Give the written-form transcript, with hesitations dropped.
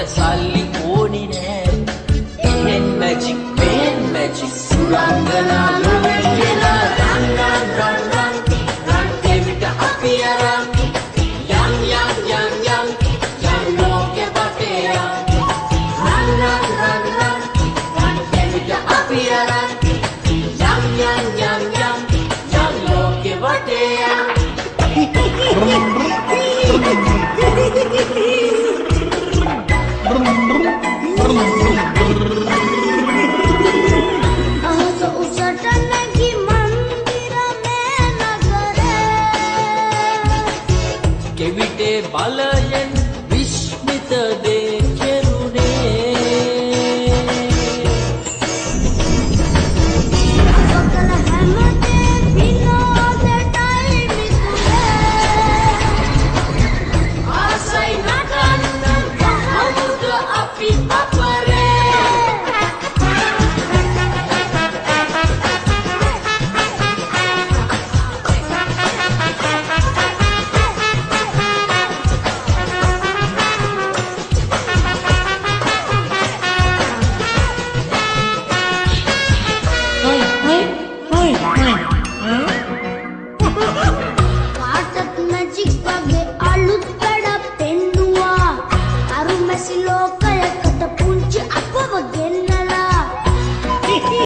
සල්ලි ඕනි නෑ එහෙන් මැජික් මේන් මැජික් සුරංගනා ලොවෙලා රන් රන් රන් රන් රන් කෙවිට අපි අරන් යම් යම් යම් යම් යම් ලෝකෙ වටේ රන් රන් රන් රන් රන් කෙවිට අපි අරන් යම් යම් යම් යම් යම් ලෝකෙ වටේ කෙවිටේ බලයෙන් විශ්මිත දේ